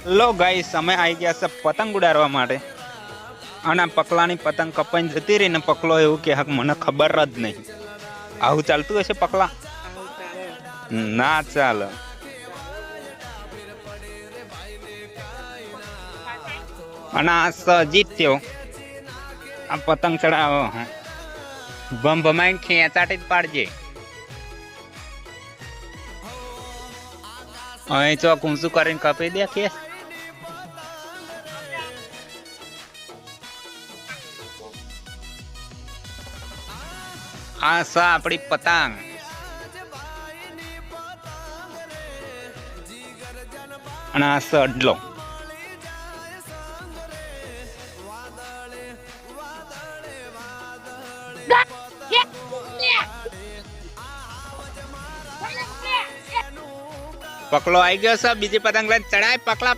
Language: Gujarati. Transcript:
લો ગાઈસ અમે આવી ગયા છે પતંગ ઉડાડવા માટે અને પકલાની પતંગ કપાઈને જતી રહી ને પકલો એવું કે હક મને ખબર જ નહીં. આવું ચાલતું હશે પકલા? ના ચાલે. અને આ સજીત થયો આ પતંગ ચડાવો ભમ ભમાઈને ખેંચાટી જ પાડજે. અહીં ચોક ઊંચું કરીને કપી દે કે આ સા આપણી પતંગ. અને આ સડલો પકલો આવી ગયો છે બીજી પતંગ લઈને ચડાય પકલા.